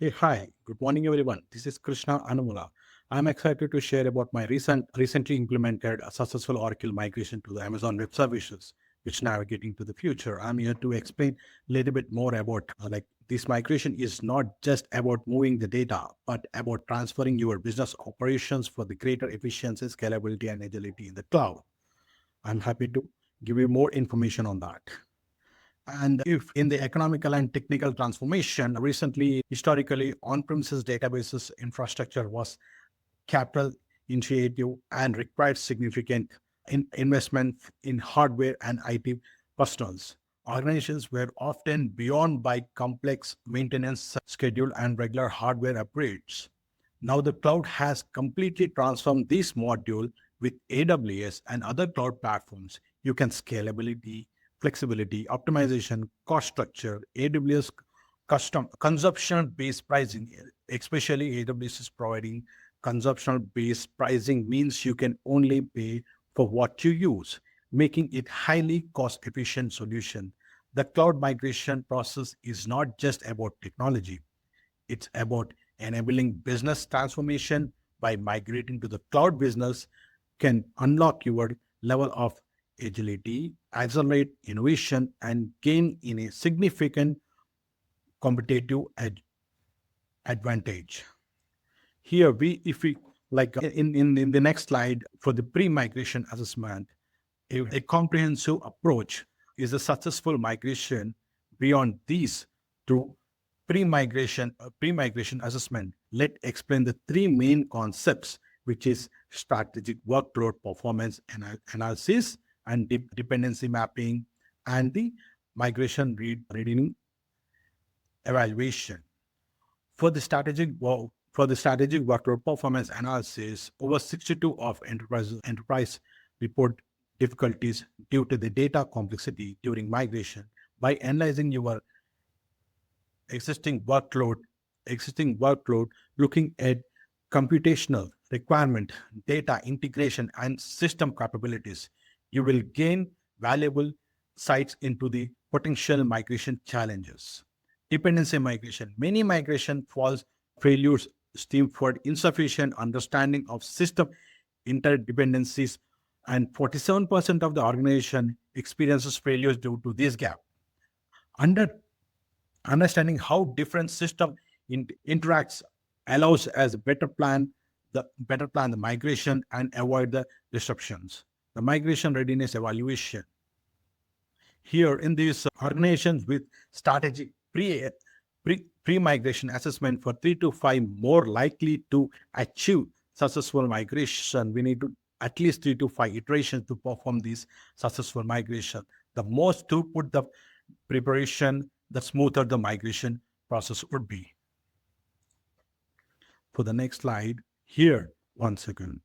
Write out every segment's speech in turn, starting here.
Hey, hi. Good morning, everyone. This is Krishna Anumula. I'm excited to share about my recently implemented a successful Oracle migration to the Amazon Web Services, which navigating to the future. I'm here to explain a little bit more about this migration is not just about moving the data, but about transferring your business operations for the greater efficiency, scalability, and agility in the cloud. I'm happy to give you more information on that. And if in the economical and technical transformation, recently, historically, on-premises databases infrastructure was capital initiative and required significant investment in hardware and IT personnels. Organizations were often beyond by complex maintenance schedule and regular hardware upgrades. Now the cloud has completely transformed this module with AWS and other cloud platforms. You can scalability, flexibility, optimization, cost structure, AWS custom consumption-based pricing, especially AWS is providing consumption-based pricing means you can only pay for what you use, making it highly cost-efficient solution. The cloud migration process is not just about technology. It's about enabling business transformation by migrating to the cloud business can unlock your level of agility, accelerate innovation, and gain in a significant competitive advantage. Here, if we in the next slide for the pre-migration assessment, a comprehensive approach is a successful migration. Beyond these, through pre-migration assessment, let explain the three main concepts, which is strategic workload performance analysis and dependency mapping, and the migration reading evaluation. For the strategic workload performance analysis, over 62 of enterprise report difficulties due to the data complexity during migration. By analyzing your existing workload, looking at computational requirement, data integration, and system capabilities, you will gain valuable sights into the potential migration challenges. Dependency migration. Many migration falls failures stem for insufficient understanding of system interdependencies, and 47% of the organization experiences failures due to this gap. Under understanding how different system interacts allows us better plan the migration and avoid the disruptions. The migration readiness evaluation. Here in these organizations with strategic pre-migration assessment for 3 to 5 more likely to achieve successful migration, we need to at least 3 to 5 iterations to perform this successful migration. The most to put the preparation, the smoother the migration process would be. For the next slide, here, 1 second.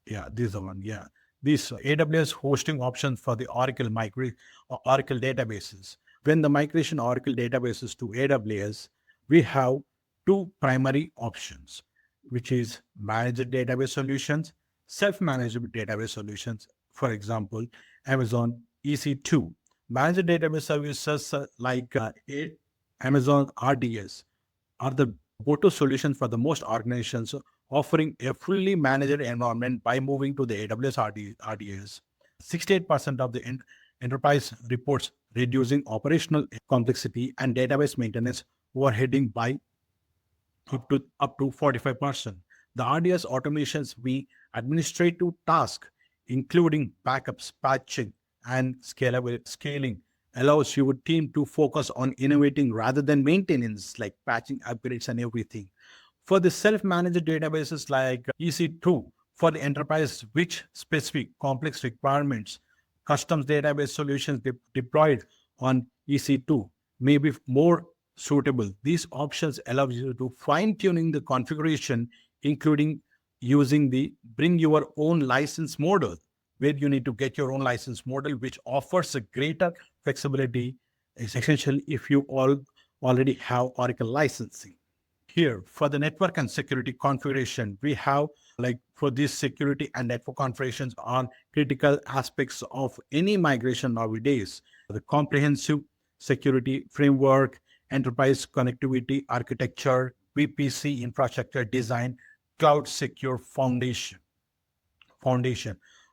Yeah, this is the one. Yeah, this AWS hosting options for the Oracle databases. When the migration Oracle databases to AWS, we have two primary options, which is managed database solutions, self-managed database solutions. For example, Amazon EC2. Managed database services Amazon RDS are the go-to solutions for the most organizations offering a fully managed environment by moving to the AWS RDS. 68% of the enterprise reports reducing operational complexity and database maintenance overheading by up to 45%. The RDS automations we administrative tasks, including backups, patching, and scaling, allows your team to focus on innovating rather than maintenance, like patching, upgrades, and everything. For the self-managed databases like EC2, for the enterprise which specific complex requirements, custom database solutions deployed on EC2 may be more suitable. These options allow you to fine-tuning the configuration, including using the bring your own license model, where you need to get your own license model, which offers a greater flexibility, is essential if you already have Oracle licensing. Here, for the network and security configuration, we have for these security and network configurations are critical aspects of any migration nowadays. The comprehensive security framework enterprise connectivity architecture, VPC infrastructure design, cloud secure foundation.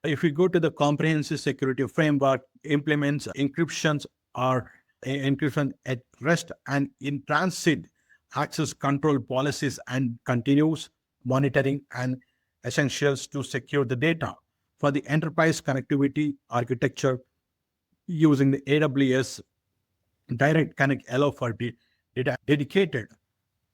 If we go to the comprehensive security framework, implements encryptions or encryption at rest and in transit, access control policies and continuous monitoring and essentials to secure the data. For the enterprise connectivity architecture using the AWS direct connect allow for data dedicated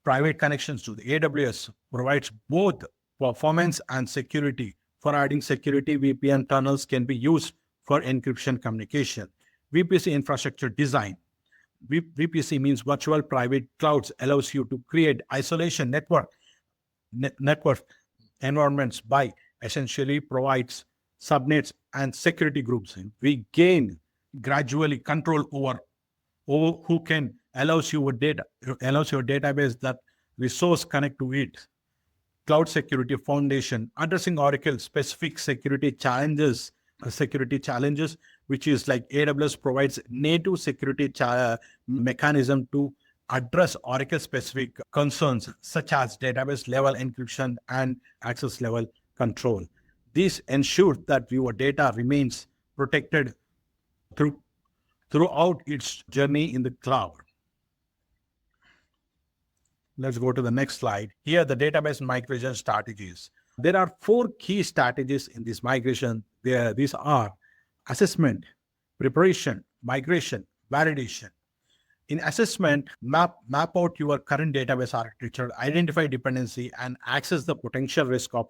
private connections to the AWS provides both performance and security. For adding security, VPN tunnels can be used for encryption communication. VPC infrastructure design. VPC means virtual private clouds, allows you to create isolation network environments by essentially provides subnets and security groups. We gain gradually control over who can allows your database that resource connect to it. Cloud security foundation addressing Oracle specific security challenges, which is like AWS provides native security mechanism to address Oracle specific concerns such as database level encryption and access level control. This ensures that your data remains protected throughout its journey in the cloud. Let's go to the next slide. Here, the database migration strategies. There are 4 key strategies in this migration. These are assessment, preparation, migration, validation. In assessment, map out your current database architecture, identify dependency, and access the potential risk of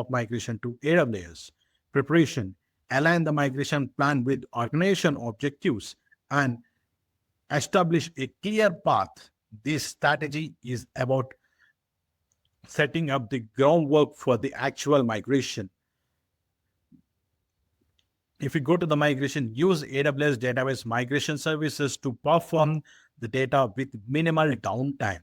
migration to AWS. Preparation, align the migration plan with organization objectives and establish a clear path. This strategy is about setting up the groundwork for the actual migration. If we go to the migration, use AWS database migration services to perform the data with minimal downtime.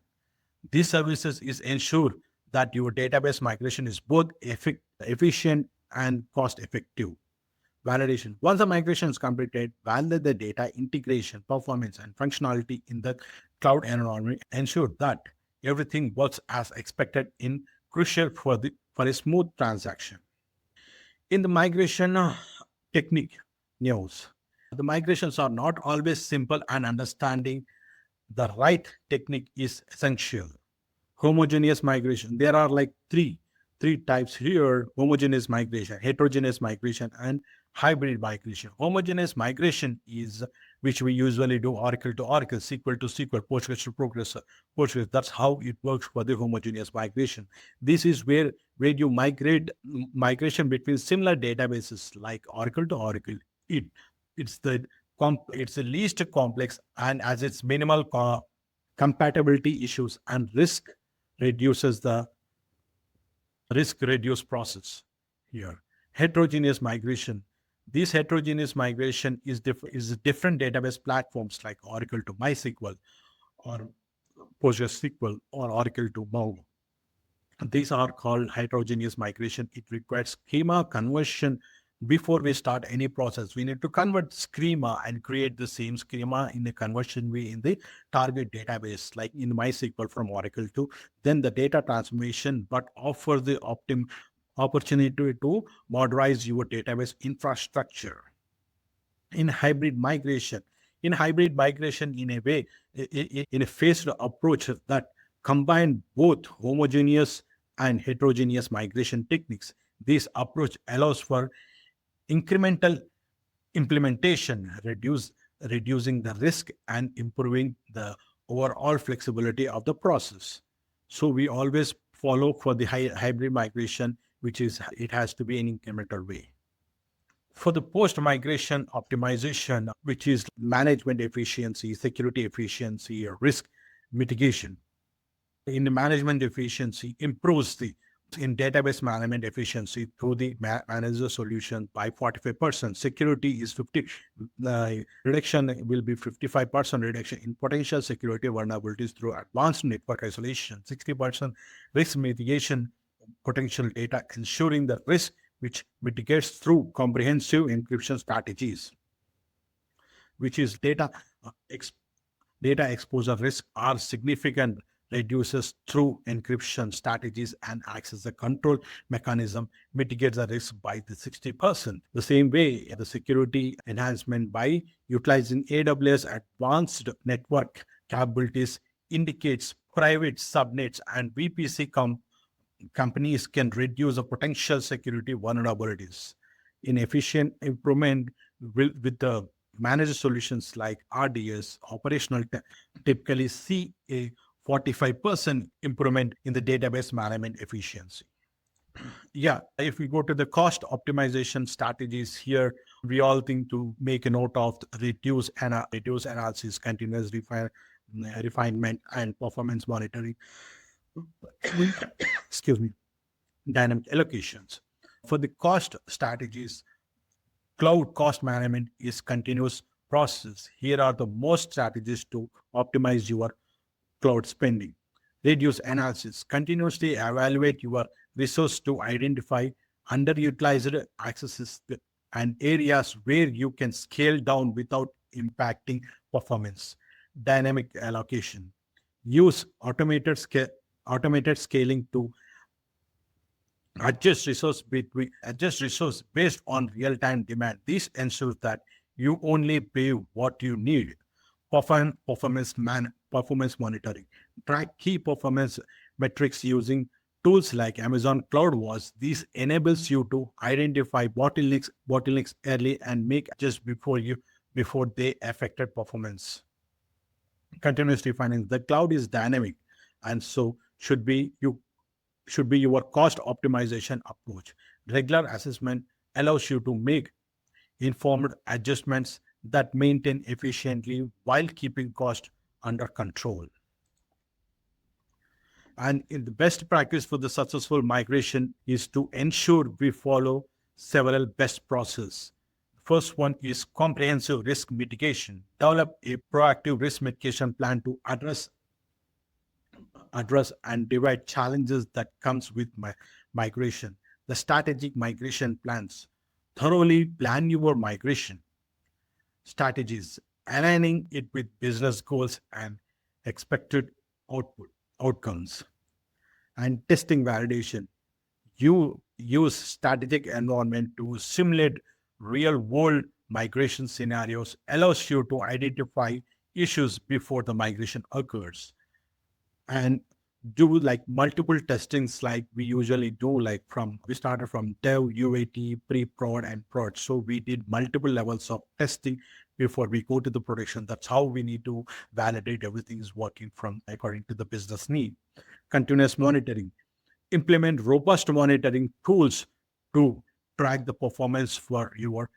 These services is ensure that your database migration is both efficient and cost effective. Validation. Once the migration is completed, validate the data integration, performance, and functionality in the cloud environment. Ensure that everything works as expected in crucial for a smooth transaction. In the migration technique news, the migrations are not always simple, and understanding the right technique is essential. Homogeneous migration. There are like three types here: homogeneous migration, heterogeneous migration, and hybrid migration. Homogeneous migration is which we usually do Oracle to Oracle, SQL to SQL, Postgres to Postgres. That's how it works for the homogeneous migration. This is where you migration between similar databases like Oracle to Oracle. It's the least complex, and as its minimal compatibility issues and risk reduced process here. Heterogeneous migration. This heterogeneous migration is different database platforms like Oracle to MySQL or PostgreSQL or Oracle to Mo. These are called heterogeneous migration. It requires schema conversion. Before we start any process, we need to convert schema and create the same schema in a conversion way in the target database, like in MySQL from Oracle to then the data transformation, but offer the opportunity to modernize your database infrastructure. In hybrid migration, in a phased approach that combine both homogeneous and heterogeneous migration techniques. This approach allows for incremental implementation, reducing the risk and improving the overall flexibility of the process. So we always follow for the hybrid migration, which is it has to be an incremental way. For the post-migration optimization, which is management efficiency, security efficiency, or risk mitigation. In the management efficiency, improves in database management efficiency through the manager solution by 45%. Security is 50. Reduction will be 55% reduction in potential security vulnerabilities through advanced network isolation. 60% risk mitigation potential data, ensuring the risk which mitigates through comprehensive encryption strategies, which is data data exposure risk are significant, reduces through encryption strategies and acts as a control mechanism, mitigates the risk by the 60%. The same way, the security enhancement by utilizing AWS advanced network capabilities indicates private subnets and VPC companies can reduce the potential security vulnerabilities. In efficient improvement with the managed solutions like RDS, typically see a 45% improvement in the database management efficiency. Yeah, if we go to the cost optimization strategies here, we all think to make a note of reduce analysis, continuous refinement, and performance monitoring. Excuse me, dynamic allocations. For the cost strategies, cloud cost management is continuous process. Here are the most strategies to optimize your cloud spending. Reduce analysis. Continuously evaluate your resource to identify underutilized accesses and areas where you can scale down without impacting performance. Dynamic allocation. Use automated scaling to adjust resource based on real-time demand. This ensures that you only pay what you need. Performance monitoring. Track key performance metrics using tools like Amazon CloudWatch. This enables you to identify bottlenecks early and make adjustments before they affected performance. Continuous refining. The cloud is dynamic, and so should be your cost optimization approach. Regular assessment allows you to make informed adjustments that maintain efficiently while keeping cost under control. And in the best practice for the successful migration is to ensure we follow several best processes. First one is comprehensive risk mitigation. Develop a proactive risk mitigation plan to address and divide challenges that comes with migration. The strategic migration plans. Thoroughly plan your migration strategies, aligning it with business goals and expected outcomes. And testing validation. You use strategic environment to simulate real world migration scenarios, allows you to identify issues before the migration occurs. And do like multiple testings like we usually do, we started from dev, UAT, pre-prod and prod. So we did multiple levels of testing before we go to the production. That's how we need to validate everything is working from according to the business need. Continuous monitoring. Implement robust monitoring tools to track the performance for your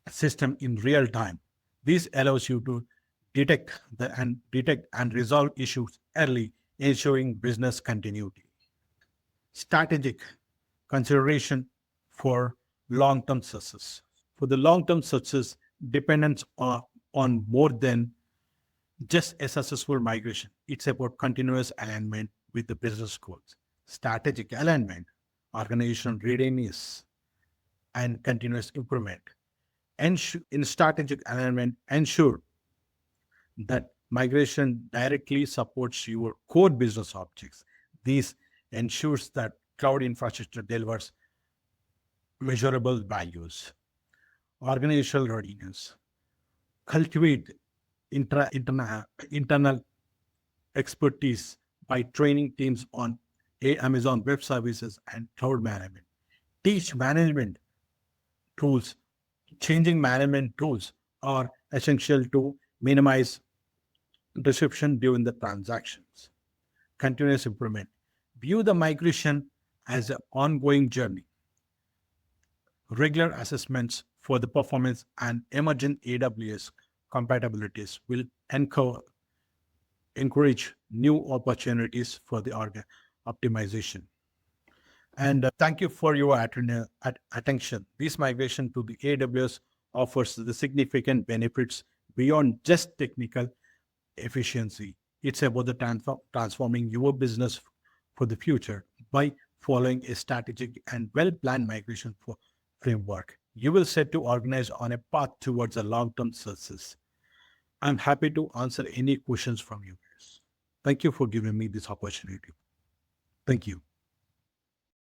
system in real time. This allows you to detect and resolve issues early, ensuring business continuity. Strategic consideration for long-term success. For the long-term success, dependence on more than just a successful migration. It's about continuous alignment with the business goals. Strategic alignment, organizational readiness, and continuous improvement. In strategic alignment, ensure that migration directly supports your core business objects. This ensures that cloud infrastructure delivers measurable values. Organizational readiness. Cultivate internal expertise by training teams on Amazon Web Services and cloud management. Teach management tools. Changing management tools are essential to minimize disruption during the transactions. Continuous improvement. View the migration as an ongoing journey. Regular assessments for the performance and emergent AWS compatibilities will encourage new opportunities for the optimization. And thank you for your attention. This migration to the AWS offers the significant benefits beyond just technical efficiency. It's about the transforming your business for the future by following a strategic and well-planned migration framework. You will set to organize on a path towards a long-term success. I'm happy to answer any questions from you guys. Thank you for giving me this opportunity. Thank you.